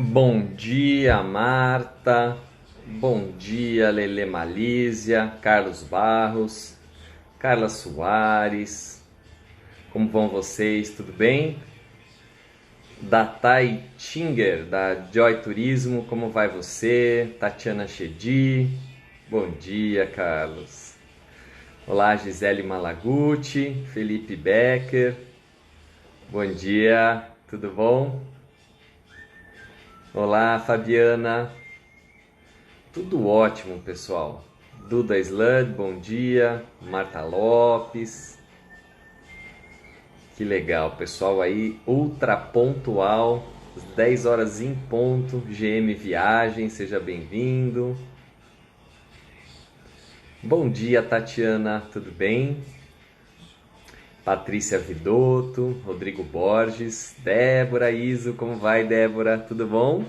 Bom dia, Marta. Bom dia, Lele Malísia, Carlos Barros, Carla Soares. Como vão vocês? Tudo bem? Datai Tinger, da Joy Turismo, como vai você? Tatiana Chedi. Bom dia, Carlos. Olá, Gisele Malaguti, Felipe Becker. Bom dia, tudo bom? Olá, Fabiana. Tudo ótimo, pessoal. Duda Slud, bom dia. Marta Lopes. Que legal, pessoal aí ultra pontual. Às 10 horas em ponto. GM Viagem, seja bem-vindo. Bom dia, Tatiana, tudo bem? Patrícia Vidotto, Rodrigo Borges, Débora Iso, como vai, Débora? Tudo bom?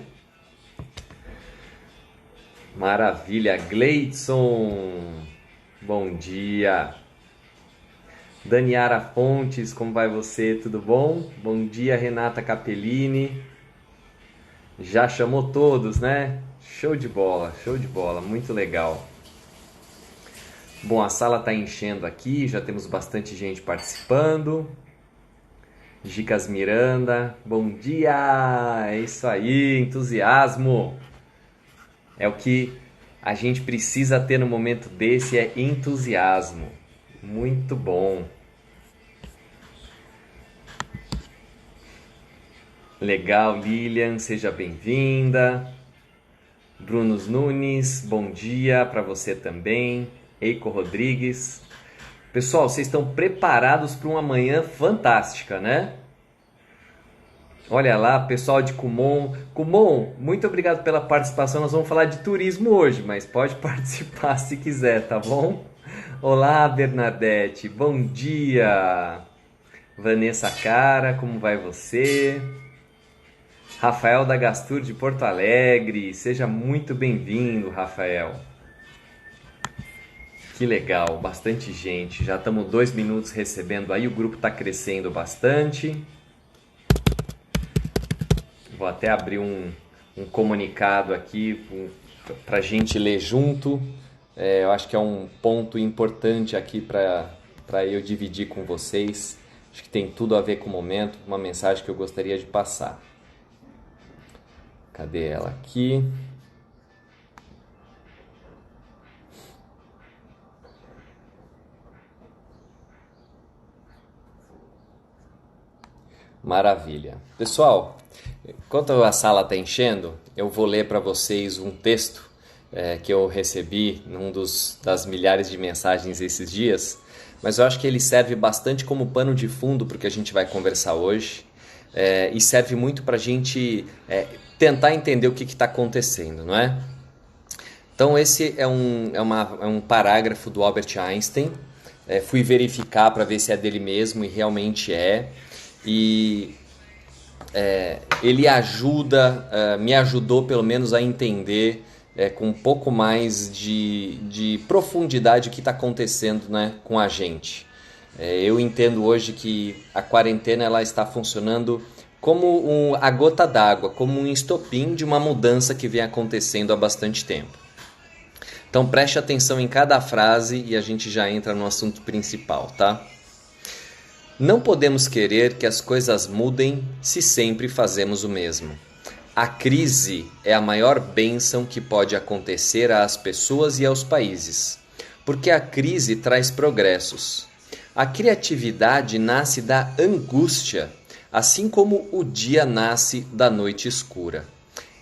Maravilha, Gleidson, bom dia. Daniara Fontes, como vai você? Tudo bom? Bom dia, Renata Capellini. Já chamou todos, né? Show de bola, muito legal. Bom, a sala está enchendo aqui, já temos bastante gente participando. Gicas Miranda, bom dia! É isso aí, entusiasmo! É o que a gente precisa ter no momento desse, é entusiasmo. Muito bom. Legal, Lilian, seja bem-vinda. Brunos Nunes, bom dia para você também. Eiko Rodrigues. Pessoal, vocês estão preparados para uma manhã fantástica, né? Olha lá, pessoal de Kumon. Kumon, muito obrigado pela participação. Nós vamos falar de turismo hoje, mas pode participar se quiser, tá bom? Olá, Bernadette. Bom dia. Vanessa Cara, como vai você? Rafael da Gastur de Porto Alegre. Seja muito bem-vindo, Rafael. Que legal, bastante gente. Já estamos 2 minutos recebendo aí, o grupo está crescendo bastante. Vou até abrir um comunicado aqui para a gente ler junto. Eu acho que é um ponto importante aqui para eu dividir com vocês. Acho que tem tudo a ver com o momento, uma mensagem que eu gostaria de passar. Cadê ela aqui? Maravilha. Pessoal, enquanto a sala está enchendo, eu vou ler para vocês um texto que eu recebi num das milhares de mensagens esses dias, mas eu acho que ele serve bastante como pano de fundo para o que a gente vai conversar hoje e serve muito para a gente tentar entender o que está acontecendo, não é? Então esse é um parágrafo do Albert Einstein. Fui verificar para ver se é dele mesmo e realmente é. E ele me ajudou pelo menos a entender com um pouco mais de profundidade o que está acontecendo, né, com a gente. Eu entendo hoje que a quarentena ela está funcionando como a gota d'água, como um estopim de uma mudança que vem acontecendo há bastante tempo. Então preste atenção em cada frase e a gente já entra no assunto principal, tá? Não podemos querer que as coisas mudem se sempre fazemos o mesmo. A crise é a maior bênção que pode acontecer às pessoas e aos países, porque a crise traz progressos. A criatividade nasce da angústia, assim como o dia nasce da noite escura.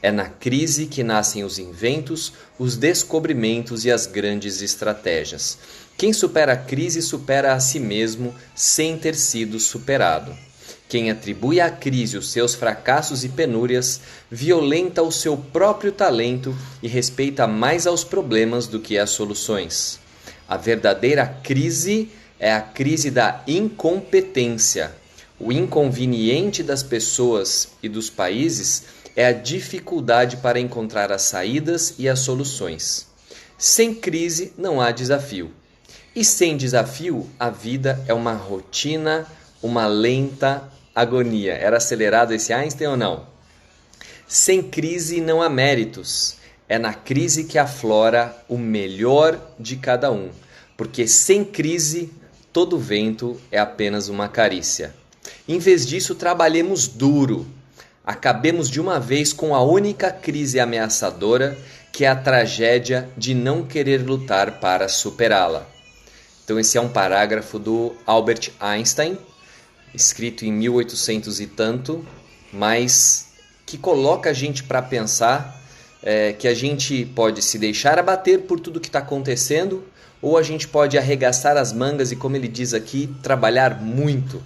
É na crise que nascem os inventos, os descobrimentos e as grandes estratégias. Quem supera a crise supera a si mesmo sem ter sido superado. Quem atribui à crise os seus fracassos e penúrias, violenta o seu próprio talento e respeita mais aos problemas do que às soluções. A verdadeira crise é a crise da incompetência. O inconveniente das pessoas e dos países é a dificuldade para encontrar as saídas e as soluções. Sem crise não há desafio. E sem desafio, a vida é uma rotina, uma lenta agonia. Era acelerado esse Einstein ou não? Sem crise não há méritos. É na crise que aflora o melhor de cada um. Porque sem crise, todo vento é apenas uma carícia. Em vez disso, trabalhemos duro. Acabemos de uma vez com a única crise ameaçadora, que é a tragédia de não querer lutar para superá-la. Então esse é um parágrafo do Albert Einstein, escrito em 1800 e tanto, mas que coloca a gente para pensar que a gente pode se deixar abater por tudo que está acontecendo, ou a gente pode arregaçar as mangas e, como ele diz aqui, trabalhar muito.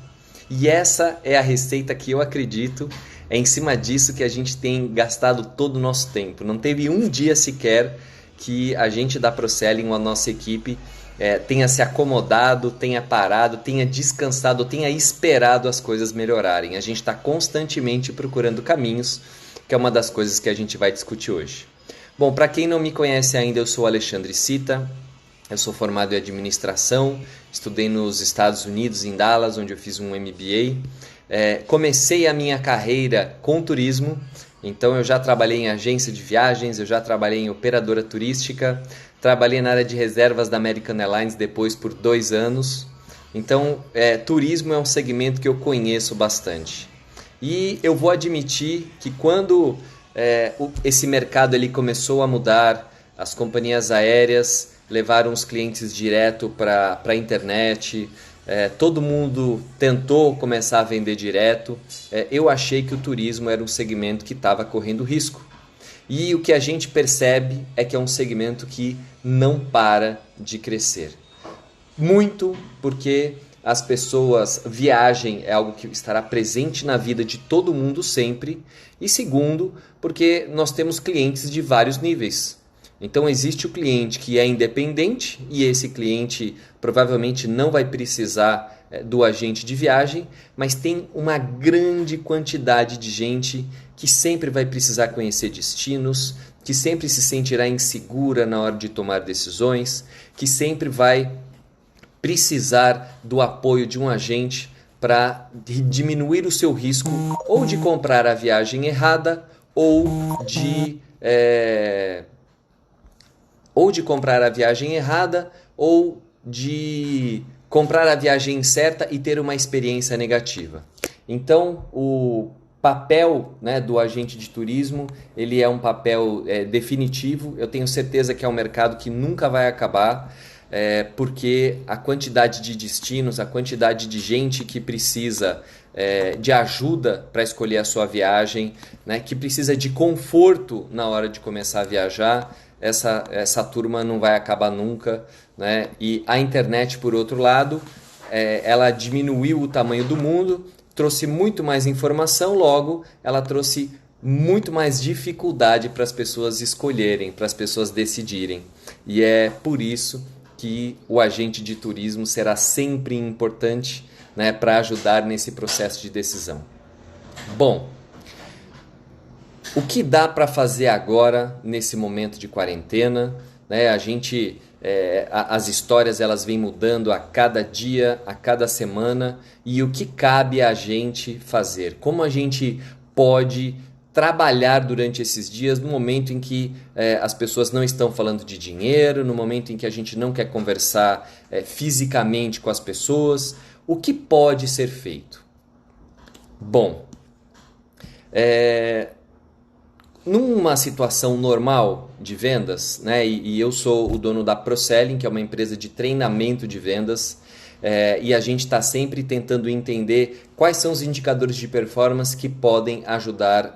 E essa é a receita que eu acredito, é em cima disso que a gente tem gastado todo o nosso tempo. Não teve um dia sequer que a gente da Proselling, a nossa equipe, tenha se acomodado, tenha parado, tenha descansado, tenha esperado as coisas melhorarem. A gente está constantemente procurando caminhos, que é uma das coisas que a gente vai discutir hoje. Bom, para quem não me conhece ainda, eu sou Alexandre Sita, eu sou formado em administração, estudei nos Estados Unidos, em Dallas, onde eu fiz um MBA. Comecei a minha carreira com turismo, então eu já trabalhei em agência de viagens, eu já trabalhei em operadora turística, trabalhei na área de reservas da American Airlines depois por 2 anos. Então, turismo é um segmento que eu conheço bastante. E eu vou admitir que quando esse mercado ele começou a mudar, as companhias aéreas levaram os clientes direto para a internet, todo mundo tentou começar a vender direto, eu achei que o turismo era um segmento que estava correndo risco. E o que a gente percebe é que é um segmento que não para de crescer. Muito porque as pessoas, viagem é algo que estará presente na vida de todo mundo sempre. E segundo, porque nós temos clientes de vários níveis. Então existe o cliente que é independente e esse cliente provavelmente não vai precisar do agente de viagem, mas tem uma grande quantidade de gente que sempre vai precisar conhecer destinos, que sempre se sentirá insegura na hora de tomar decisões, que sempre vai precisar do apoio de um agente para diminuir o seu risco ou de comprar a viagem errada ou de comprar a viagem errada ou de comprar a viagem certa e ter uma experiência negativa. Então, o papel, do agente de turismo, ele é um papel definitivo. Eu tenho certeza que é um mercado que nunca vai acabar, porque a quantidade de destinos, a quantidade de gente que precisa de ajuda para escolher a sua viagem, que precisa de conforto na hora de começar a viajar, essa turma não vai acabar nunca, E a internet, por outro lado, ela diminuiu o tamanho do mundo, trouxe muito mais informação, logo ela trouxe muito mais dificuldade para as pessoas escolherem, para as pessoas decidirem. E é por isso que o agente de turismo será sempre importante, para ajudar nesse processo de decisão. Bom, o que dá para fazer agora nesse momento de quarentena? As histórias elas vêm mudando a cada dia, a cada semana, e o que cabe a gente fazer? Como a gente pode trabalhar durante esses dias, no momento em que as pessoas não estão falando de dinheiro, no momento em que a gente não quer conversar fisicamente com as pessoas? O que pode ser feito? Bom, numa situação normal de vendas, e eu sou o dono da Proselling, que é uma empresa de treinamento de vendas, e a gente está sempre tentando entender quais são os indicadores de performance que podem ajudar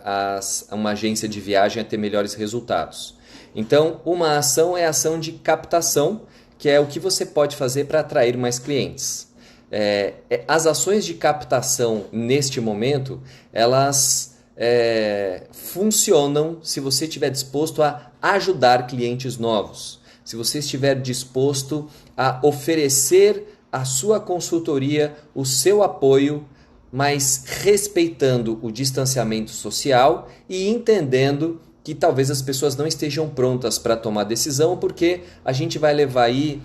uma agência de viagem a ter melhores resultados. Então, uma ação é a ação de captação, que é o que você pode fazer para atrair mais clientes. As ações de captação neste momento, elas funcionam se você estiver disposto a ajudar clientes novos, se você estiver disposto a oferecer a sua consultoria, o seu apoio, mas respeitando o distanciamento social e entendendo que talvez as pessoas não estejam prontas para tomar decisão, porque a gente vai levar aí,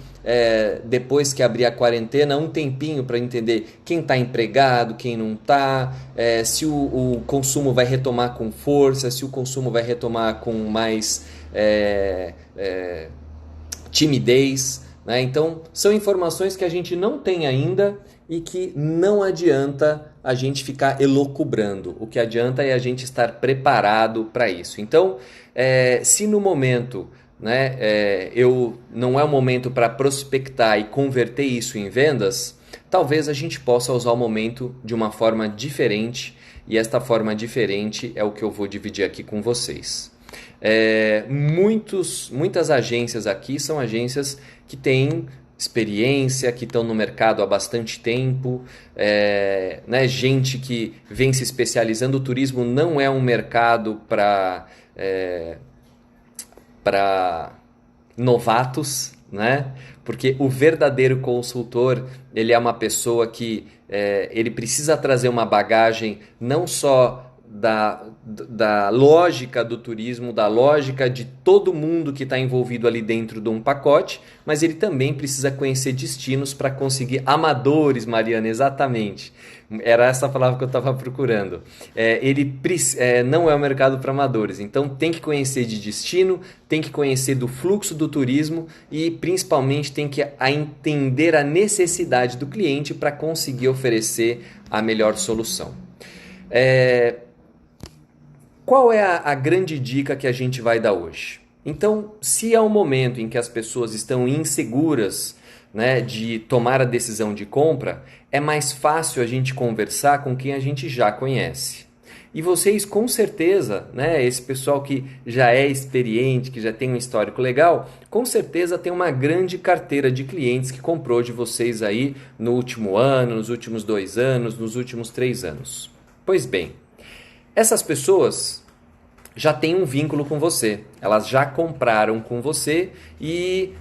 depois que abrir a quarentena, um tempinho para entender quem está empregado, quem não está, se o consumo vai retomar com força, se o consumo vai retomar com mais timidez, né? Então, são informações que a gente não tem ainda e que não adianta a gente ficar elucubrando. O que adianta é a gente estar preparado para isso. Então, se no momento, né, não é o momento para prospectar e converter isso em vendas, talvez a gente possa usar o momento de uma forma diferente, e esta forma diferente é o que eu vou dividir aqui com vocês. Muitas agências aqui são agências que têm experiência, que estão no mercado há bastante tempo, né, gente que vem se especializando. O turismo não é um mercado para novatos, né? Porque o verdadeiro consultor, ele é uma pessoa que ele precisa trazer uma bagagem não só da lógica do turismo, da lógica de todo mundo que está envolvido ali dentro de um pacote, mas ele também precisa conhecer destinos para conseguir amadores, Mariana, exatamente. Era essa palavra que eu estava procurando. Não é um mercado para amadores, então tem que conhecer de destino, tem que conhecer do fluxo do turismo e principalmente tem que entender a necessidade do cliente para conseguir oferecer a melhor solução. Qual é a grande dica que a gente vai dar hoje? Então, se é um momento em que as pessoas estão inseguras, né, de tomar a decisão de compra, é mais fácil a gente conversar com quem a gente já conhece. E vocês, com certeza, né, esse pessoal que já é experiente, que já tem um histórico legal, com certeza tem uma grande carteira de clientes que comprou de vocês aí no último ano, nos últimos 2 anos, nos últimos 3 anos. Pois bem, essas pessoas já têm um vínculo com você, elas já compraram com você e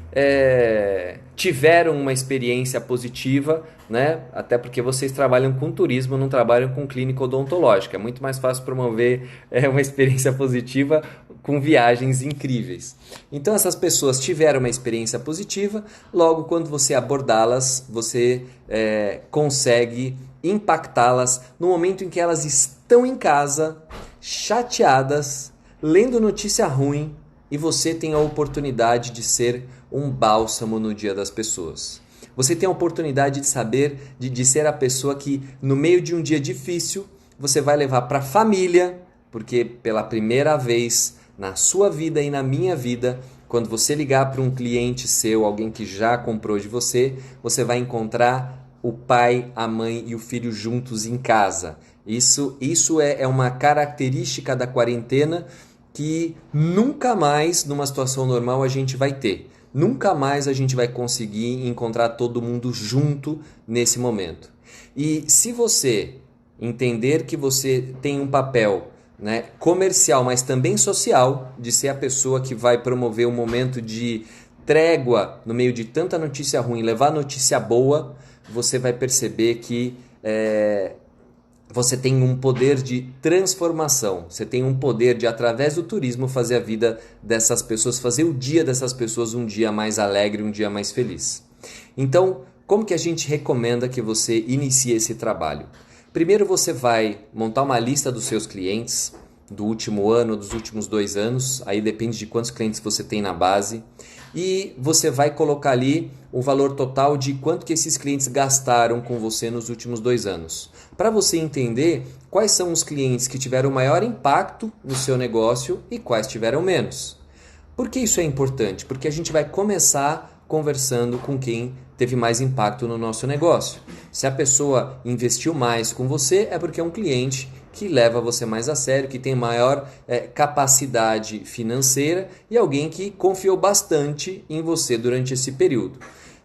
tiveram uma experiência positiva, né? Até porque vocês trabalham com turismo, não trabalham com clínica odontológica. É muito mais fácil promover uma experiência positiva com viagens incríveis. Então essas pessoas tiveram uma experiência positiva, logo quando você abordá-las, você consegue impactá-las no momento em que elas estão em casa, chateadas, lendo notícia ruim, e você tem a oportunidade de ser um bálsamo no dia das pessoas. Você tem a oportunidade de ser a pessoa que, no meio de um dia difícil, você vai levar para a família, porque pela primeira vez na sua vida e na minha vida, quando você ligar para um cliente seu, alguém que já comprou de você, você vai encontrar o pai, a mãe e o filho juntos em casa. Isso é uma característica da quarentena que nunca mais, numa situação normal, a gente vai ter. Nunca mais a gente vai conseguir encontrar todo mundo junto nesse momento. E se você entender que você tem um papel, né, comercial, mas também social, de ser a pessoa que vai promover um momento de trégua no meio de tanta notícia ruim, levar notícia boa, você vai perceber que você tem um poder de transformação, você tem um poder de, através do turismo, fazer a vida dessas pessoas, fazer o dia dessas pessoas um dia mais alegre, um dia mais feliz. Então, como que a gente recomenda que você inicie esse trabalho? Primeiro você vai montar uma lista dos seus clientes, do último ano, dos últimos 2 anos, aí depende de quantos clientes você tem na base, e você vai colocar ali o valor total de quanto que esses clientes gastaram com você nos últimos 2 anos. Para você entender quais são os clientes que tiveram maior impacto no seu negócio e quais tiveram menos. Por que isso é importante? Porque a gente vai começar conversando com quem teve mais impacto no nosso negócio. Se a pessoa investiu mais com você, é porque é um cliente que leva você mais a sério, que tem maior capacidade financeira e alguém que confiou bastante em você durante esse período.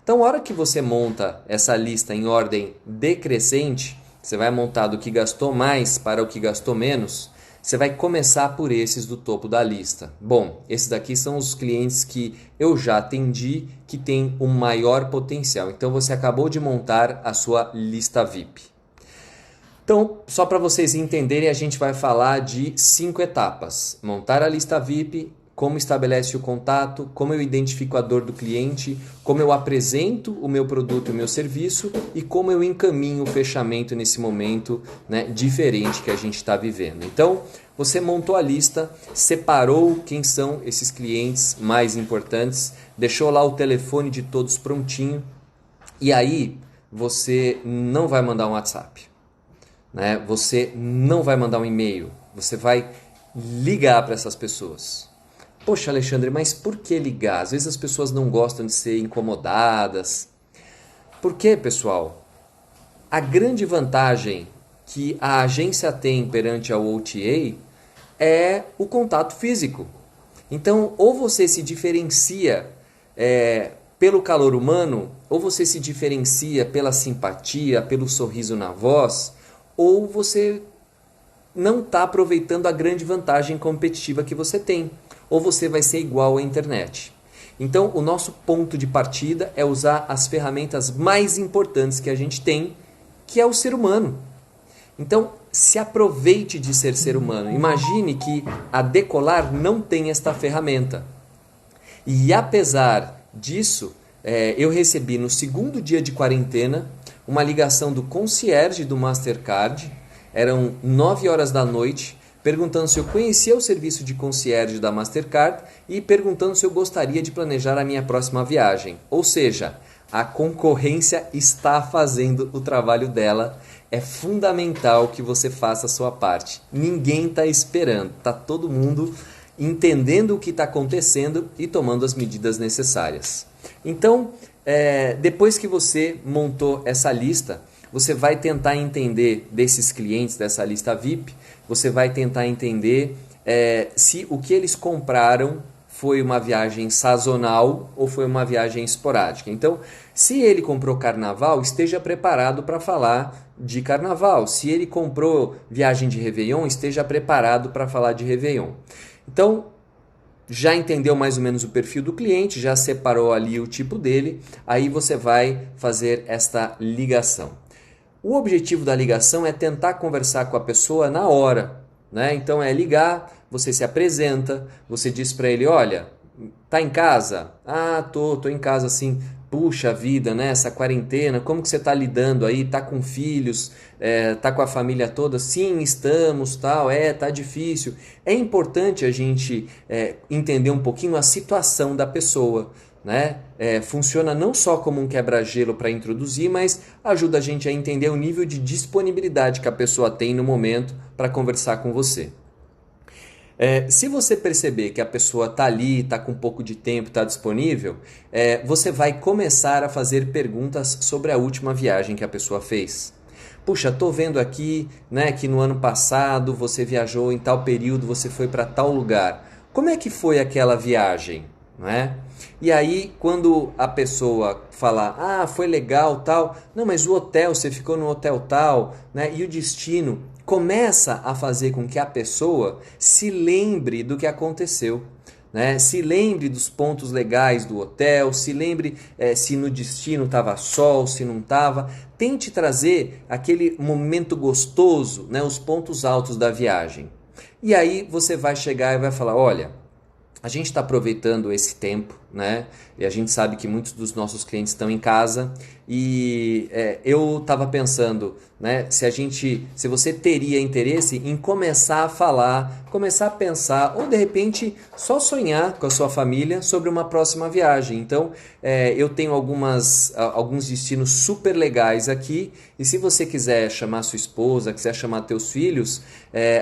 Então, a hora que você monta essa lista em ordem decrescente, você vai montar do que gastou mais para o que gastou menos, você vai começar por esses do topo da lista. Bom, esses daqui são os clientes que eu já atendi, que têm um maior potencial. Então, você acabou de montar a sua lista VIP. Então, só para vocês entenderem, a gente vai falar de 5 etapas: montar a lista VIP, como estabelece o contato, como eu identifico a dor do cliente, como eu apresento o meu produto e o meu serviço e como eu encaminho o fechamento nesse momento, né, diferente que a gente está vivendo. Então, você montou a lista, separou quem são esses clientes mais importantes, deixou lá o telefone de todos prontinho e aí você não vai mandar um WhatsApp, né? Você não vai mandar um e-mail, você vai ligar para essas pessoas. Poxa, Alexandre, mas por que ligar? Às vezes as pessoas não gostam de ser incomodadas. Por quê, pessoal? A grande vantagem que a agência tem perante a OTA é o contato físico. Então, ou você se diferencia pelo calor humano, ou você se diferencia pela simpatia, pelo sorriso na voz, ou você não está aproveitando a grande vantagem competitiva que você tem, ou você vai ser igual à internet. Então, o nosso ponto de partida é usar as ferramentas mais importantes que a gente tem, que é o ser humano. Então, se aproveite de ser humano. Imagine que a Decolar não tem esta ferramenta. E apesar disso, eu recebi no segundo dia de quarentena uma ligação do concierge do Mastercard. Eram 9 horas da noite, perguntando se eu conhecia o serviço de concierge da Mastercard e perguntando se eu gostaria de planejar a minha próxima viagem. Ou seja, a concorrência está fazendo o trabalho dela. É fundamental que você faça a sua parte. Ninguém está esperando, está todo mundo entendendo o que está acontecendo e tomando as medidas necessárias. Então, depois que você montou essa lista, você vai tentar entender desses clientes dessa lista VIP, você vai tentar entender se o que eles compraram foi uma viagem sazonal ou foi uma viagem esporádica. Então, se ele comprou carnaval, esteja preparado para falar de carnaval. Se ele comprou viagem de Réveillon, esteja preparado para falar de Réveillon. Então, já entendeu mais ou menos o perfil do cliente, já separou ali o tipo dele, aí você vai fazer esta ligação. O objetivo da ligação é tentar conversar com a pessoa na hora, né? Então é ligar, você se apresenta, você diz para ele, olha, tá em casa? Ah, tô em casa sim. Puxa vida, né? Essa quarentena, como que você tá lidando aí? Tá com filhos? Tá com a família toda? Sim, estamos, tal. Tá difícil. É importante a gente entender um pouquinho a situação da pessoa, né? Funciona não só como um quebra-gelo para introduzir, mas ajuda a gente a entender o nível de disponibilidade que a pessoa tem no momento para conversar com você. Se você perceber que a pessoa está ali, está com um pouco de tempo, está disponível, você vai começar a fazer perguntas sobre a última viagem que a pessoa fez. Puxa, estou vendo aqui, né, que no ano passado você viajou em tal período, você foi para tal lugar. Como é que foi aquela viagem? Não é? E aí, quando a pessoa falar, ah, foi legal, tal, não, mas o hotel, você ficou no hotel tal, né? E o destino, começa a fazer com que a pessoa se lembre do que aconteceu, né? Se lembre dos pontos legais do hotel, se lembre se no destino estava sol, se não estava. Tente trazer aquele momento gostoso, né? Os pontos altos da viagem. E aí você vai chegar e vai falar, olha, a gente está aproveitando esse tempo, né? E a gente sabe que muitos dos nossos clientes estão em casa e eu estava pensando, né? Se você teria interesse em começar a falar, começar a pensar ou de repente só sonhar com a sua família sobre uma próxima viagem. Então, eu tenho alguns destinos super legais aqui e se você quiser chamar sua esposa, quiser chamar teus filhos,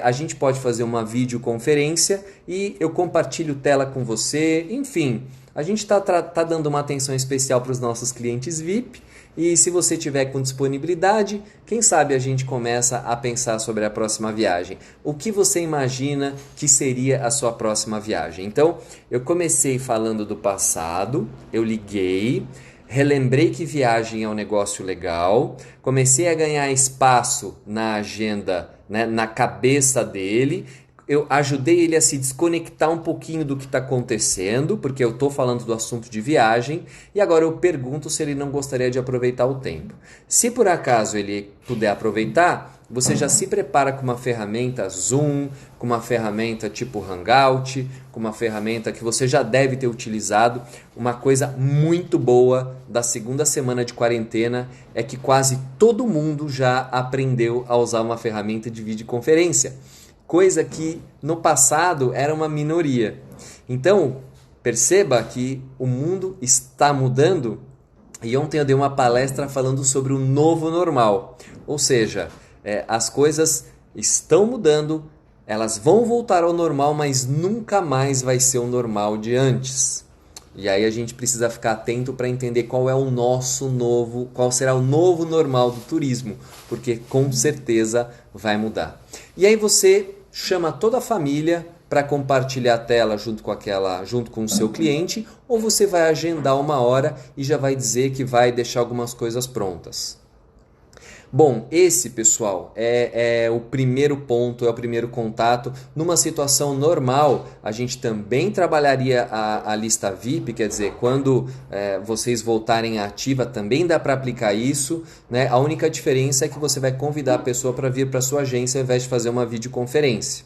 a gente pode fazer uma videoconferência e eu compartilho tela com você, enfim. A gente está dando uma atenção especial para os nossos clientes VIP e se você tiver com disponibilidade, quem sabe a gente começa a pensar sobre a próxima viagem. O que você imagina que seria a sua próxima viagem? Então, eu comecei falando do passado, eu liguei, relembrei que viagem é um negócio legal, comecei a ganhar espaço na agenda, né, na cabeça dele. Eu ajudei ele a se desconectar um pouquinho do que está acontecendo, porque eu estou falando do assunto de viagem, e agora eu pergunto se ele não gostaria de aproveitar o tempo. Se por acaso ele puder aproveitar, você já se prepara com uma ferramenta Zoom, com uma ferramenta tipo Hangout, com uma ferramenta que você já deve ter utilizado. Uma coisa muito boa da segunda semana de quarentena é que quase todo mundo já aprendeu a usar uma ferramenta de videoconferência, coisa que no passado era uma minoria. Então, perceba que o mundo está mudando e ontem eu dei uma palestra falando sobre o novo normal, ou seja, as coisas estão mudando, elas vão voltar ao normal, mas nunca mais vai ser o normal de antes. E aí a gente precisa ficar atento para entender qual é o nosso novo, qual será o novo normal do turismo, porque com certeza vai mudar. E aí você chama toda a família para compartilhar a tela junto com o seu cliente, ou você vai agendar uma hora e já vai dizer que vai deixar algumas coisas prontas. Bom, esse, pessoal, é o primeiro ponto, é o primeiro contato. Numa situação normal, a gente também trabalharia a lista VIP, quer dizer, quando vocês voltarem à ativa, também dá para aplicar isso, né? A única diferença é que você vai convidar a pessoa para vir para a sua agência ao invés de fazer uma videoconferência.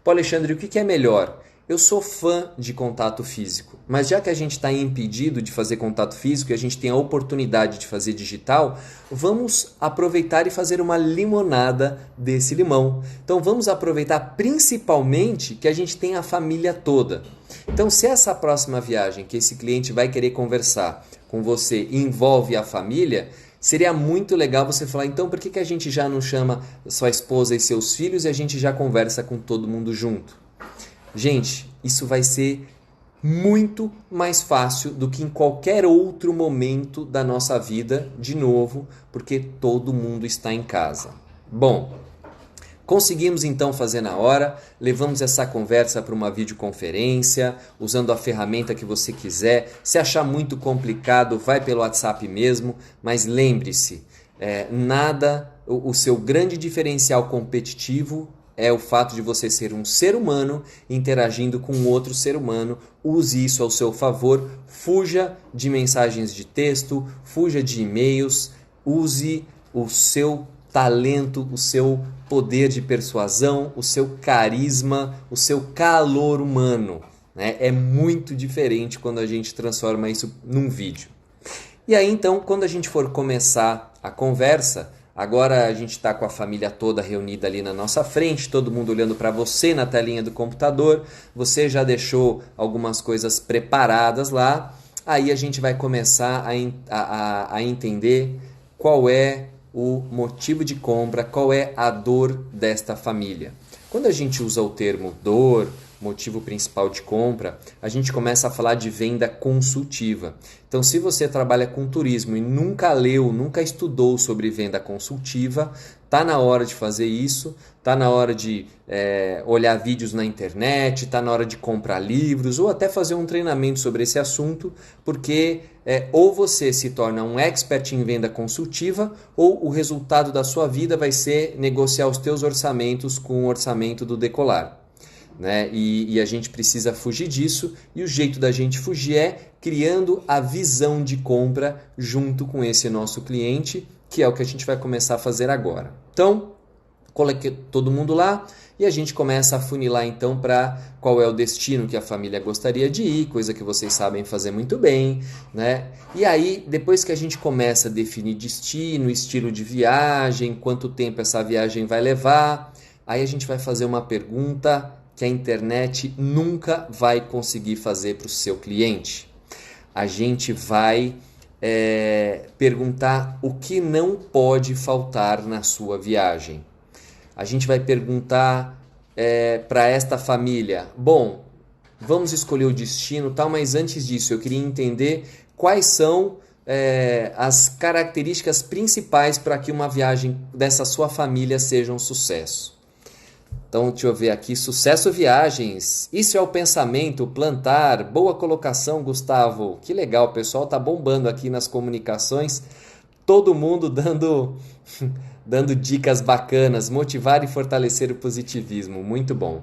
Pô, Alexandre, o que é melhor? Eu sou fã de contato físico, mas já que a gente está impedido de fazer contato físico e a gente tem a oportunidade de fazer digital, vamos aproveitar e fazer uma limonada desse limão. Então vamos aproveitar principalmente que a gente tem a família toda. Então se essa próxima viagem que esse cliente vai querer conversar com você envolve a família, seria muito legal você falar, então por que a gente já não chama sua esposa e seus filhos e a gente já conversa com todo mundo junto? Gente, isso vai ser muito mais fácil do que em qualquer outro momento da nossa vida, de novo, porque todo mundo está em casa. Bom, conseguimos então fazer na hora, levamos essa conversa para uma videoconferência, usando a ferramenta que você quiser. Se achar muito complicado, vai pelo WhatsApp mesmo, mas lembre-se, o seu grande diferencial competitivo é o fato de você ser um ser humano interagindo com outro ser humano. Use isso ao seu favor, fuja de mensagens de texto, fuja de e-mails, use o seu talento, o seu poder de persuasão, o seu carisma, o seu calor humano, né? É muito diferente quando a gente transforma isso num vídeo. E aí então, quando a gente for começar a conversa, agora a gente está com a família toda reunida ali na nossa frente, todo mundo olhando para você na telinha do computador, você já deixou algumas coisas preparadas lá, aí a gente vai começar a entender qual é o motivo de compra, qual é a dor desta família. Quando a gente usa o termo dor, motivo principal de compra, a gente começa a falar de venda consultiva. Então, se você trabalha com turismo e nunca leu, nunca estudou sobre venda consultiva, tá na hora de fazer isso, tá na hora de olhar vídeos na internet, tá na hora de comprar livros ou até fazer um treinamento sobre esse assunto, porque ou você se torna um expert em venda consultiva ou o resultado da sua vida vai ser negociar os teus orçamentos com o orçamento do Decolar. Né? E a gente precisa fugir disso, e o jeito da gente fugir é criando a visão de compra junto com esse nosso cliente, que é o que a gente vai começar a fazer agora. Então, coloque todo mundo lá e a gente começa a funilar então para qual é o destino que a família gostaria de ir, coisa que vocês sabem fazer muito bem, né? E aí, depois que a gente começa a definir destino, estilo de viagem, quanto tempo essa viagem vai levar, aí a gente vai fazer uma pergunta que a internet nunca vai conseguir fazer para o seu cliente. A gente vai perguntar o que não pode faltar na sua viagem. A gente vai perguntar para esta família, bom, vamos escolher o destino, tal, mas antes disso eu queria entender quais são as características principais para que uma viagem dessa sua família seja um sucesso. Então, deixa eu ver aqui, sucesso viagens, isso é o pensamento, plantar, boa colocação, Gustavo, que legal, o pessoal tá bombando aqui nas comunicações, todo mundo dando dicas bacanas, motivar e fortalecer o positivismo, muito bom.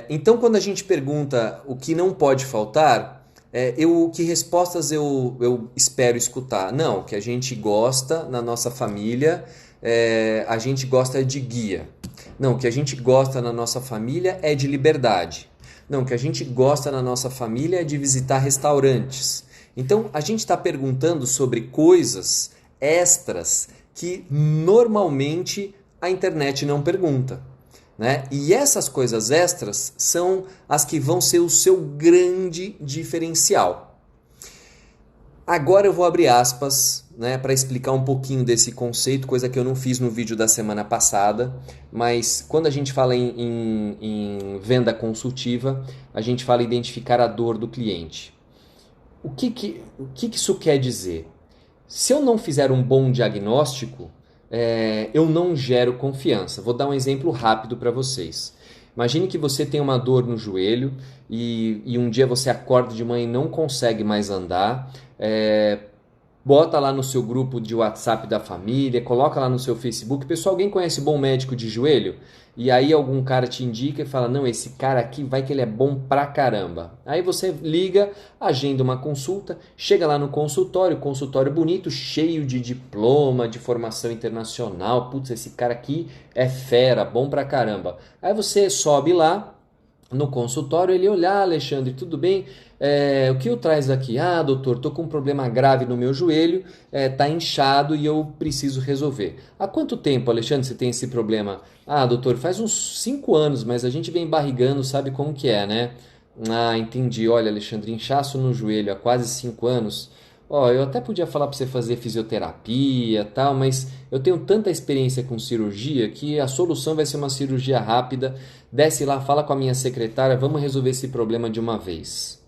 Então, quando a gente pergunta o que não pode faltar, que respostas eu espero escutar? Não, que a gente gosta na nossa família a gente gosta de guia. Não, o que a gente gosta na nossa família é de liberdade. Não, o que a gente gosta na nossa família é de visitar restaurantes. Então, a gente está perguntando sobre coisas extras que normalmente a internet não pergunta, né? E essas coisas extras são as que vão ser o seu grande diferencial. Agora eu vou abrir aspas, né, para explicar um pouquinho desse conceito, coisa que eu não fiz no vídeo da semana passada, mas quando a gente fala em venda consultiva, a gente fala em identificar a dor do cliente. O que isso quer dizer? Se eu não fizer um bom diagnóstico, eu não gero confiança. Vou dar um exemplo rápido para vocês. Imagine que você tem uma dor no joelho e um dia você acorda de manhã e não consegue mais andar. Bota lá no seu grupo de WhatsApp da família, coloca lá no seu Facebook. Pessoal, alguém conhece bom médico de joelho? E aí algum cara te indica e fala, não, esse cara aqui vai que ele é bom pra caramba. Aí você liga, agenda uma consulta, chega lá no consultório bonito, cheio de diploma, de formação internacional. Putz, esse cara aqui é fera, bom pra caramba. Aí você sobe lá no consultório, ele olha, Alexandre, tudo bem? O que o traz aqui? Ah, doutor, tô com um problema grave no meu joelho, tá inchado e eu preciso resolver. Há quanto tempo, Alexandre, você tem esse problema? Ah, doutor, faz uns 5 anos, mas a gente vem barrigando, sabe como que é, né? Ah, entendi. Olha, Alexandre, inchaço no joelho há quase 5 anos. Ó, eu até podia falar para você fazer fisioterapia, tal, mas eu tenho tanta experiência com cirurgia que a solução vai ser uma cirurgia rápida. Desce lá, fala com a minha secretária, vamos resolver esse problema de uma vez.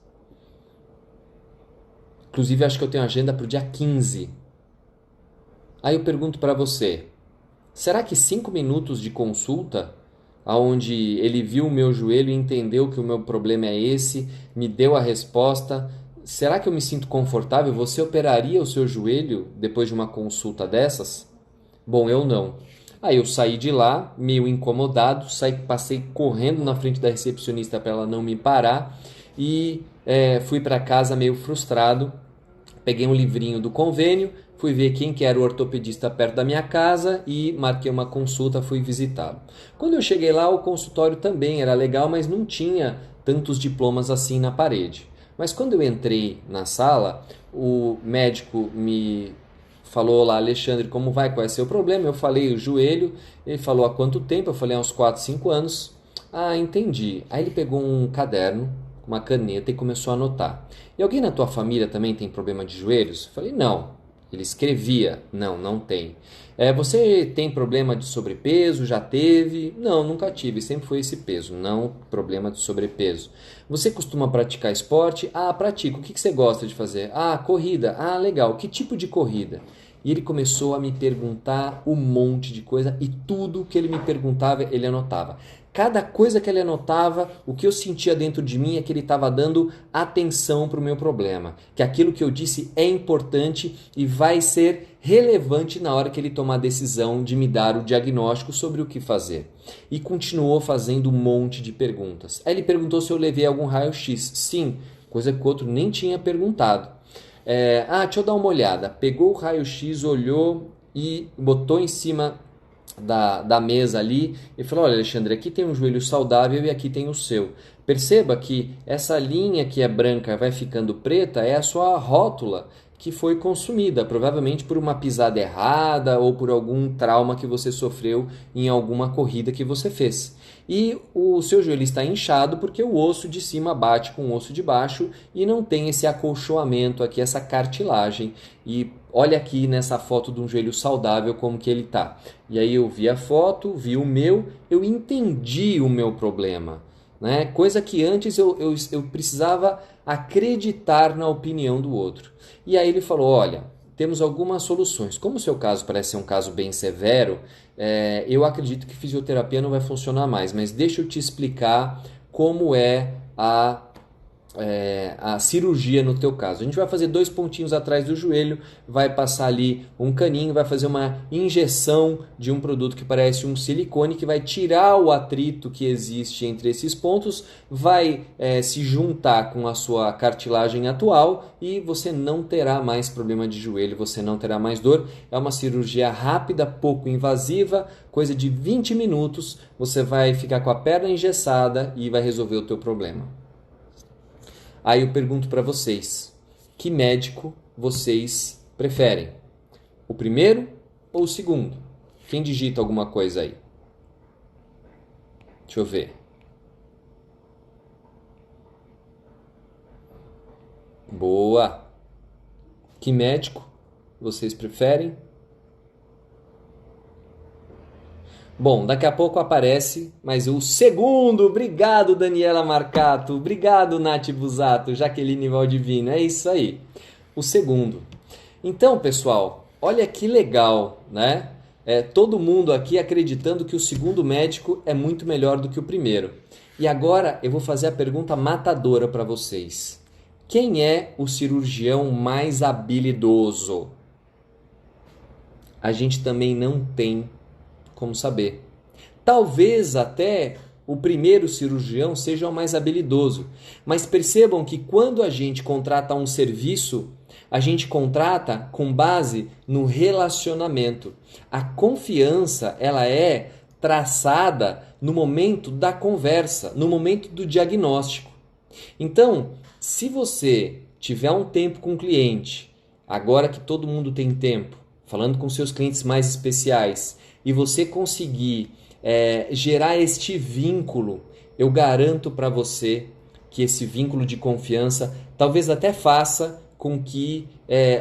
Inclusive, acho que eu tenho agenda para o dia 15. Aí eu pergunto para você, será que 5 minutos de consulta, onde ele viu o meu joelho e entendeu que o meu problema é esse, me deu a resposta, será que eu me sinto confortável? Você operaria o seu joelho depois de uma consulta dessas? Bom, eu não. Aí eu saí de lá, meio incomodado, passei correndo na frente da recepcionista para ela não me parar e fui para casa meio frustrado. Peguei um livrinho do convênio, fui ver quem que era o ortopedista perto da minha casa e marquei uma consulta, fui visitá-lo. Quando eu cheguei lá, o consultório também era legal, mas não tinha tantos diplomas assim na parede. Mas quando eu entrei na sala, o médico me falou lá, Alexandre, como vai? Qual é o seu problema? Eu falei o joelho, ele falou há quanto tempo? Eu falei há uns 4, 5 anos. Ah, entendi. Aí ele pegou um caderno, uma caneta e começou a anotar. E alguém na tua família também tem problema de joelhos? Eu falei, não. Ele escrevia, não tem. Você tem problema de sobrepeso? Já teve? Não, nunca tive, sempre foi esse peso, não problema de sobrepeso. Você costuma praticar esporte? Ah, pratico. O que você gosta de fazer? Ah, corrida. Ah, legal. Que tipo de corrida? E ele começou a me perguntar um monte de coisa e tudo que ele me perguntava, ele anotava. Cada coisa que ele anotava, o que eu sentia dentro de mim é que ele estava dando atenção para o meu problema. Que aquilo que eu disse é importante e vai ser relevante na hora que ele tomar a decisão de me dar o diagnóstico sobre o que fazer. E continuou fazendo um monte de perguntas. Aí ele perguntou se eu levei algum raio-x. Sim, coisa que o outro nem tinha perguntado. Deixa eu dar uma olhada. Pegou o raio-x, olhou e botou em cima da mesa ali e falou, olha Alexandre, aqui tem um joelho saudável e aqui tem o seu. Perceba que essa linha que é branca vai ficando preta é a sua rótula que foi consumida, provavelmente por uma pisada errada ou por algum trauma que você sofreu em alguma corrida que você fez. E o seu joelho está inchado porque o osso de cima bate com o osso de baixo e não tem esse acolchoamento aqui, essa cartilagem. E olha aqui nessa foto de um joelho saudável como que ele está. E aí eu vi a foto, vi o meu, eu entendi o meu problema. Né? Coisa que antes eu precisava acreditar na opinião do outro. E aí ele falou, olha, temos algumas soluções. Como o seu caso parece ser um caso bem severo, eu acredito que fisioterapia não vai funcionar mais, mas deixa eu te explicar como é a cirurgia no teu caso. A gente vai fazer 2 pontinhos atrás do joelho, vai passar ali um caninho, vai fazer uma injeção de um produto que parece um silicone, que vai tirar o atrito que existe entre esses pontos, vai se juntar com a sua cartilagem atual e você não terá mais problema de joelho, você não terá mais dor. É uma cirurgia rápida, pouco invasiva, coisa de 20 minutos, você vai ficar com a perna engessada e vai resolver o teu problema. Aí eu pergunto para vocês, que médico vocês preferem? O primeiro ou o segundo? Quem digita alguma coisa aí? Deixa eu ver. Boa! Que médico vocês preferem? Bom, daqui a pouco aparece, mas o segundo, obrigado Daniela Marcato, obrigado Nath Busato, Jaqueline Valdivino, é isso aí, o segundo. Então, pessoal, olha que legal, né? Todo mundo aqui acreditando que o segundo médico é muito melhor do que o primeiro. E agora eu vou fazer a pergunta matadora para vocês. Quem é o cirurgião mais habilidoso? A gente também não tem como saber. Talvez até o primeiro cirurgião seja o mais habilidoso, mas percebam que quando a gente contrata um serviço, a gente contrata com base no relacionamento. A confiança, ela é traçada no momento da conversa, no momento do diagnóstico. Então, se você tiver um tempo com o cliente, agora que todo mundo tem tempo, falando com seus clientes mais especiais, e você conseguir gerar este vínculo, eu garanto para você que esse vínculo de confiança talvez até faça com que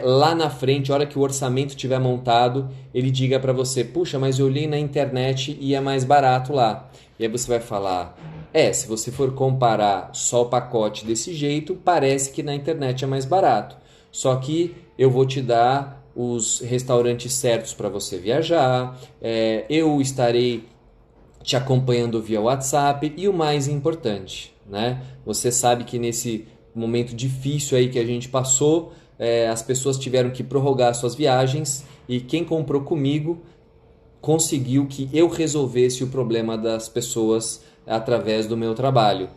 lá na frente, a hora que o orçamento estiver montado, ele diga para você, puxa, mas eu olhei na internet e é mais barato lá. E aí você vai falar, se você for comparar só o pacote desse jeito, parece que na internet é mais barato. Só que eu vou te dar os restaurantes certos para você viajar, eu estarei te acompanhando via WhatsApp e o mais importante, né? Você sabe que nesse momento difícil aí que a gente passou, as pessoas tiveram que prorrogar suas viagens e quem comprou comigo conseguiu que eu resolvesse o problema das pessoas através do meu trabalho.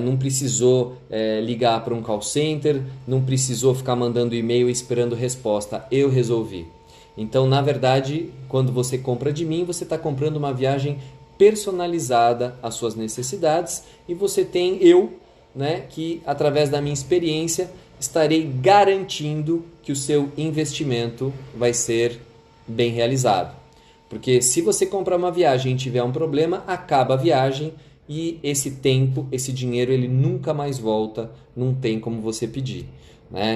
Não precisou ligar para um call center, não precisou ficar mandando e-mail esperando resposta, eu resolvi. Então, na verdade, quando você compra de mim, você está comprando uma viagem personalizada às suas necessidades e você tem eu, que através da minha experiência estarei garantindo que o seu investimento vai ser bem realizado. Porque se você comprar uma viagem e tiver um problema, acaba a viagem, e esse tempo, esse dinheiro, ele nunca mais volta, não tem como você pedir.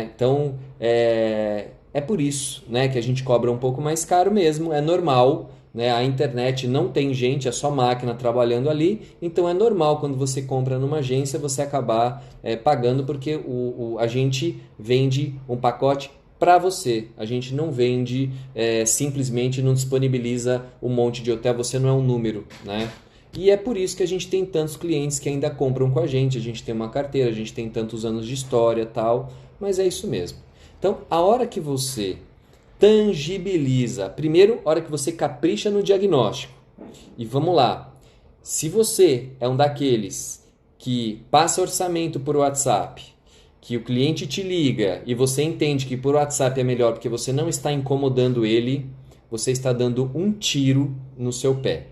Então, é por isso que a gente cobra um pouco mais caro mesmo, é normal. A internet não tem gente, é só máquina trabalhando ali, então é normal quando você compra numa agência você acabar pagando, porque a gente vende um pacote para você, a gente não vende, simplesmente não disponibiliza um monte de hotel, você não é um número, E é por isso que a gente tem tantos clientes que ainda compram com a gente tem uma carteira, a gente tem tantos anos de história e tal, mas é isso mesmo. Então, a hora que você tangibiliza, primeiro, a hora que você capricha no diagnóstico, e vamos lá, se você é um daqueles que passa orçamento por WhatsApp, que o cliente te liga e você entende que por WhatsApp é melhor porque você não está incomodando ele, você está dando um tiro no seu pé.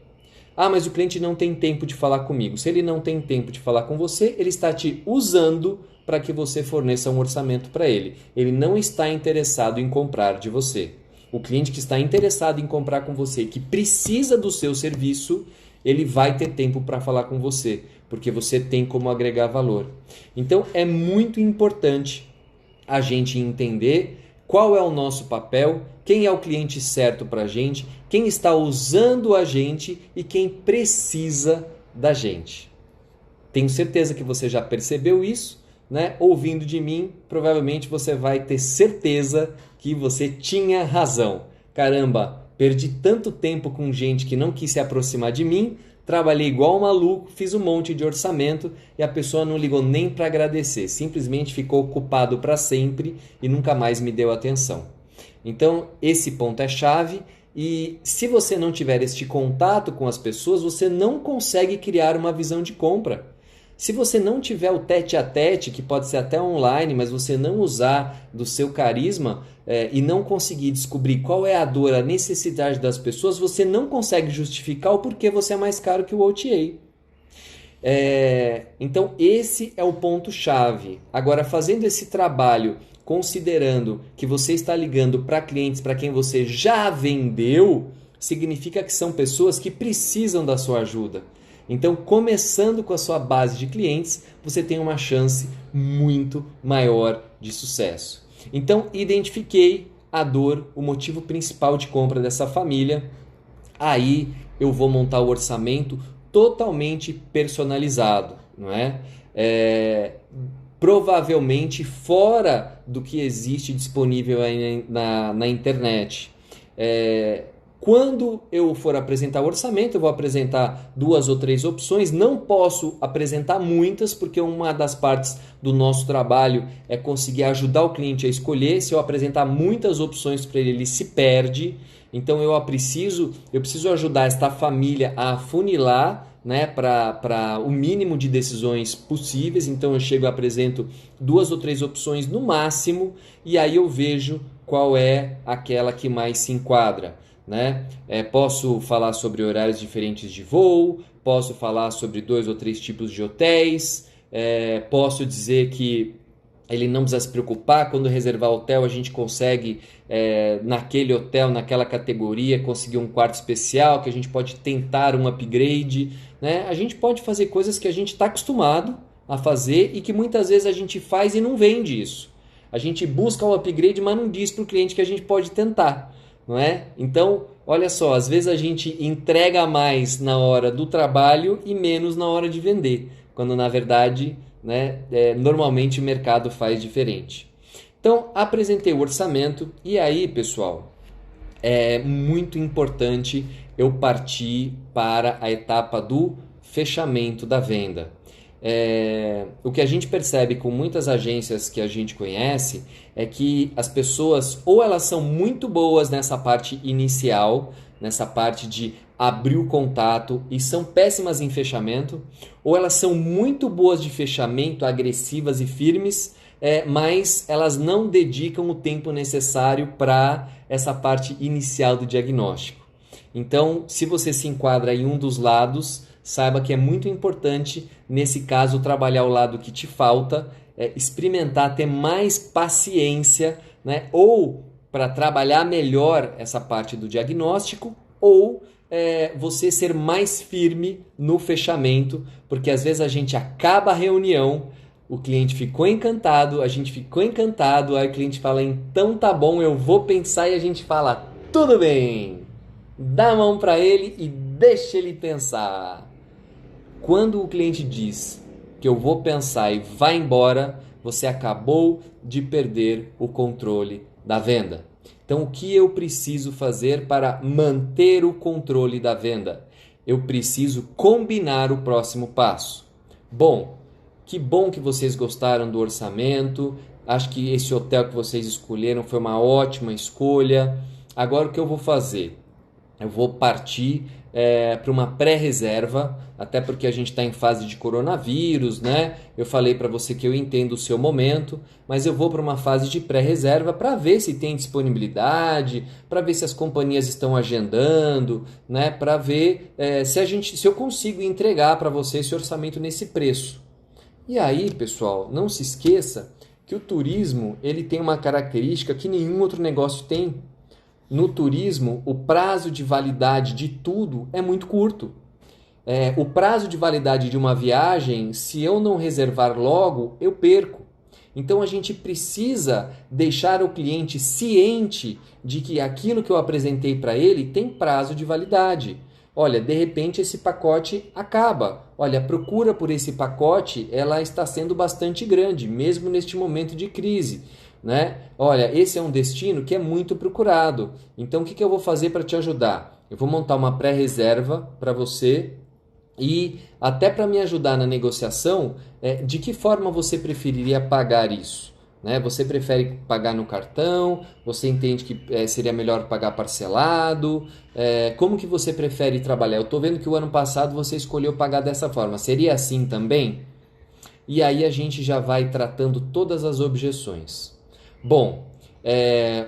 Ah, mas o cliente não tem tempo de falar comigo. Se ele não tem tempo de falar com você, ele está te usando para que você forneça um orçamento para ele. Ele não está interessado em comprar de você. O cliente que está interessado em comprar com você, que precisa do seu serviço, ele vai ter tempo para falar com você, porque você tem como agregar valor. Então, é muito importante a gente entender qual é o nosso papel, quem é o cliente certo para a gente, quem está usando a gente e quem precisa da gente. Tenho certeza que você já percebeu isso, Ouvindo de mim, provavelmente você vai ter certeza que você tinha razão. Caramba, perdi tanto tempo com gente que não quis se aproximar de mim, trabalhei igual um maluco, fiz um monte de orçamento e a pessoa não ligou nem para agradecer, simplesmente ficou ocupado para sempre e nunca mais me deu atenção. Então, esse ponto é chave e se você não tiver este contato com as pessoas, você não consegue criar uma visão de compra. Se você não tiver o tete a tete, que pode ser até online, mas você não usar do seu carisma e não conseguir descobrir qual é a dor, a necessidade das pessoas, você não consegue justificar o porquê você é mais caro que o OTA. Então esse é o ponto-chave. Agora, fazendo esse trabalho, considerando que você está ligando para clientes para quem você já vendeu, significa que são pessoas que precisam da sua ajuda. Então, começando com a sua base de clientes, você tem uma chance muito maior de sucesso. Então, identifiquei a dor, o motivo principal de compra dessa família. Aí eu vou montar o orçamento totalmente personalizado, não é? Provavelmente fora do que existe disponível aí na internet. Quando eu for apresentar o orçamento, eu vou apresentar 2 ou 3 opções. Não posso apresentar muitas, porque uma das partes do nosso trabalho é conseguir ajudar o cliente a escolher. Se eu apresentar muitas opções para ele, ele se perde. Então eu preciso ajudar esta família a afunilar, né, para o mínimo de decisões possíveis. Então eu chego e apresento 2 ou 3 opções no máximo, e aí eu vejo qual é aquela que mais se enquadra. Né? Posso falar sobre horários diferentes de voo, posso falar sobre 2 ou 3 tipos de hotéis, posso dizer que ele não precisa se preocupar, quando reservar hotel a gente consegue naquele hotel, naquela categoria, conseguir um quarto especial, que a gente pode tentar um upgrade, né? A gente pode fazer coisas que a gente está acostumado a fazer e que muitas vezes a gente faz e não vende isso. A gente busca o upgrade, mas não diz para o cliente que a gente pode tentar. Não é? Então, olha só, às vezes a gente entrega mais na hora do trabalho e menos na hora de vender, quando na verdade, né, normalmente o mercado faz diferente. Então, apresentei o orçamento e aí, pessoal, é muito importante eu partir para a etapa do fechamento da venda. O que a gente percebe com muitas agências que a gente conhece é que as pessoas ou elas são muito boas nessa parte inicial, nessa parte de abrir o contato e são péssimas em fechamento, ou elas são muito boas de fechamento, agressivas e firmes, mas elas não dedicam o tempo necessário para essa parte inicial do diagnóstico. Então, se você se enquadra em um dos lados, saiba que é muito importante, nesse caso, trabalhar o lado que te falta, experimentar, ter mais paciência, né? Ou para trabalhar melhor essa parte do diagnóstico, ou você ser mais firme no fechamento, porque às vezes a gente acaba a reunião, o cliente ficou encantado, a gente ficou encantado, aí o cliente fala, então tá bom, eu vou pensar, e a gente fala, tudo bem, dá a mão para ele e deixa ele pensar. Quando o cliente diz que eu vou pensar e vai embora, você acabou de perder o controle da venda. Então, o que eu preciso fazer para manter o controle da venda? Eu preciso combinar o próximo passo. Bom que vocês gostaram do orçamento. Acho que esse hotel que vocês escolheram foi uma ótima escolha. Agora, o que eu vou fazer? Eu vou partir para uma pré-reserva, até porque a gente está em fase de coronavírus, né? Eu falei para você que eu entendo o seu momento, mas eu vou para uma fase de pré-reserva para ver se tem disponibilidade, para ver se as companhias estão agendando, né? Para ver se eu consigo entregar para você esse orçamento nesse preço. E aí, pessoal, não se esqueça que o turismo ele tem uma característica que nenhum outro negócio tem. No turismo, o prazo de validade de tudo é muito curto. O prazo de validade de uma viagem, se eu não reservar logo, eu perco. Então a gente precisa deixar o cliente ciente de que aquilo que eu apresentei para ele tem prazo de validade. Olha, de repente esse pacote acaba. Olha, a procura por esse pacote ela está sendo bastante grande, mesmo neste momento de crise. Né? Olha, esse é um destino que é muito procurado. Então, o que eu vou fazer para te ajudar? Eu vou montar uma pré-reserva para você E até para me ajudar na negociação, de que forma você preferiria pagar isso? Né? Você prefere pagar no cartão? Você entende que seria melhor pagar parcelado? Como que você prefere trabalhar? Eu estou vendo que o ano passado você escolheu pagar dessa forma. Seria assim também? E aí a gente já vai tratando todas as objeções. Bom,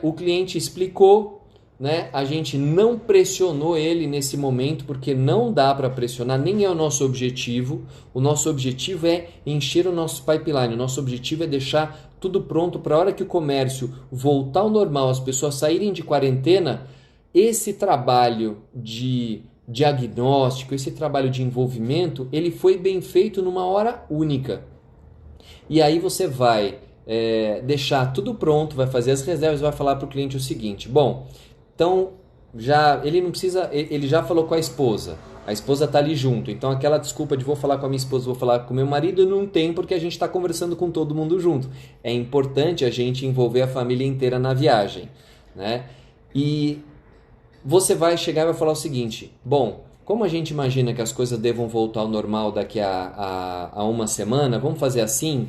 o cliente explicou, né? A gente não pressionou ele nesse momento, porque não dá para pressionar, nem é o nosso objetivo. O nosso objetivo é encher o nosso pipeline, o nosso objetivo é deixar tudo pronto para a hora que o comércio voltar ao normal, as pessoas saírem de quarentena, esse trabalho de diagnóstico, esse trabalho de envolvimento, ele foi bem feito numa hora única. E aí você vai deixar tudo pronto, vai fazer as reservas, vai falar para o cliente o seguinte: bom, então já ele não precisa, ele já falou com a esposa está ali junto, então aquela desculpa de vou falar com a minha esposa, vou falar com o meu marido, não tem, porque a gente está conversando com todo mundo junto. É importante a gente envolver a família inteira na viagem, né? E você vai chegar e vai falar o seguinte: bom, como a gente imagina que as coisas devam voltar ao normal daqui a uma semana, vamos fazer assim,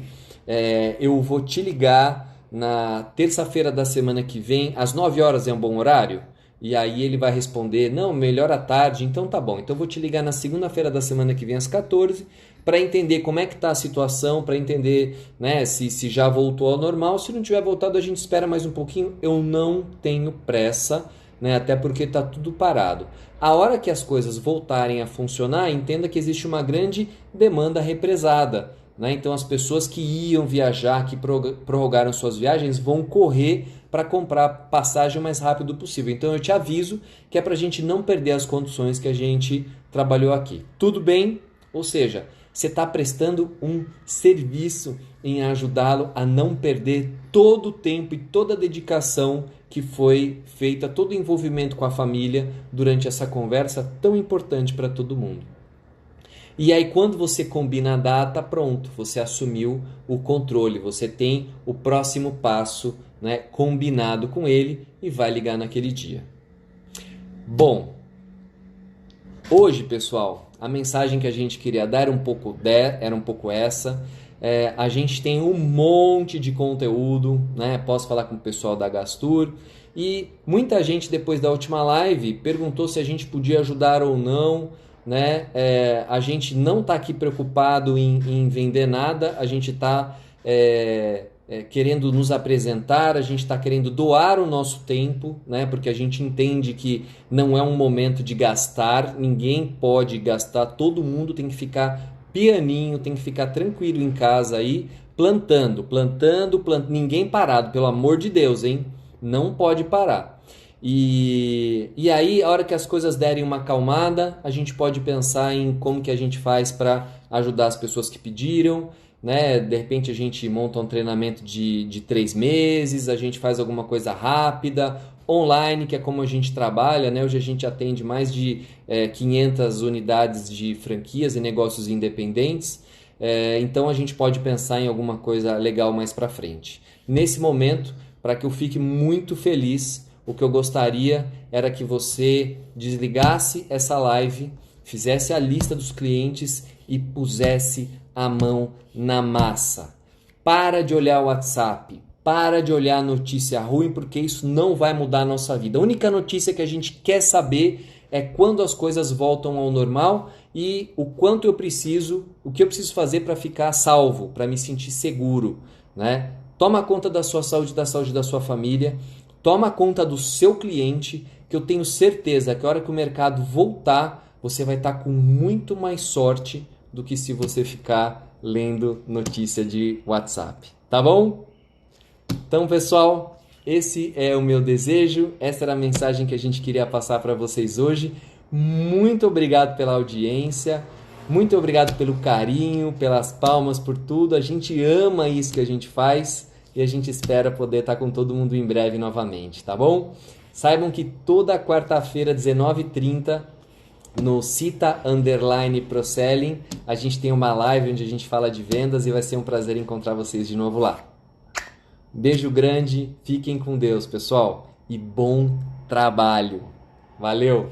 eu vou te ligar na terça-feira da semana que vem, às 9 horas é um bom horário? E aí ele vai responder: não, melhor à tarde. Então tá bom, então eu vou te ligar na segunda-feira da semana que vem às 14 para entender como é que está a situação, para entender, né, se já voltou ao normal. Se não tiver voltado, a gente espera mais um pouquinho. Eu não tenho pressa, né, até porque está tudo parado. A hora que as coisas voltarem a funcionar, entenda que existe uma grande demanda represada, né? Então as pessoas que iam viajar, que prorrogaram suas viagens, vão correr para comprar passagem o mais rápido possível. Então eu te aviso que é para a gente não perder as condições que a gente trabalhou aqui. Tudo bem? Ou seja, você está prestando um serviço em ajudá-lo a não perder todo o tempo e toda a dedicação que foi feita, todo o envolvimento com a família durante essa conversa tão importante para todo mundo. E aí quando você combina a data, pronto, você assumiu o controle, você tem o próximo passo, né, combinado com ele e vai ligar naquele dia. Bom, hoje, pessoal, a mensagem que a gente queria dar era um pouco essa. A gente tem um monte de conteúdo, né? Posso falar com o pessoal da Gastur. E muita gente, depois da última live, perguntou se a gente podia ajudar ou não, né? A gente não está aqui preocupado em vender nada, a gente está querendo nos apresentar, a gente está querendo doar o nosso tempo, né? Porque a gente entende que não é um momento de gastar, ninguém pode gastar, todo mundo tem que ficar pianinho, tem que ficar tranquilo em casa aí, plantando, ninguém parado, pelo amor de Deus, hein? Não pode parar. E aí, a hora que as coisas derem uma acalmada, a gente pode pensar em como que a gente faz para ajudar as pessoas que pediram, né? De repente a gente monta um treinamento de 3 meses, a gente faz alguma coisa rápida, online, que é como a gente trabalha, né? Hoje a gente atende mais de 500 unidades de franquias e negócios independentes, então a gente pode pensar em alguma coisa legal mais para frente. Nesse momento, para que eu fique muito feliz, o que eu gostaria era que você desligasse essa live, fizesse a lista dos clientes e pusesse a mão na massa. Para de olhar o WhatsApp, para de olhar a notícia ruim, porque isso não vai mudar a nossa vida. A única notícia que a gente quer saber é quando as coisas voltam ao normal e o quanto eu preciso, o que eu preciso fazer para ficar salvo, para me sentir seguro, né? Toma conta da sua saúde, da saúde da sua família, toma conta do seu cliente, que eu tenho certeza que a hora que o mercado voltar, você vai estar com muito mais sorte do que se você ficar lendo notícia de WhatsApp, tá bom? Então, pessoal, esse é o meu desejo, essa era a mensagem que a gente queria passar para vocês hoje. Muito obrigado pela audiência, muito obrigado pelo carinho, pelas palmas, por tudo. A gente ama isso que a gente faz e a gente espera poder estar com todo mundo em breve novamente, tá bom? Saibam que toda quarta-feira, 19h30, no Cita_Proselling, a gente tem uma live onde a gente fala de vendas e vai ser um prazer encontrar vocês de novo lá. Beijo grande, fiquem com Deus, pessoal, e bom trabalho. Valeu!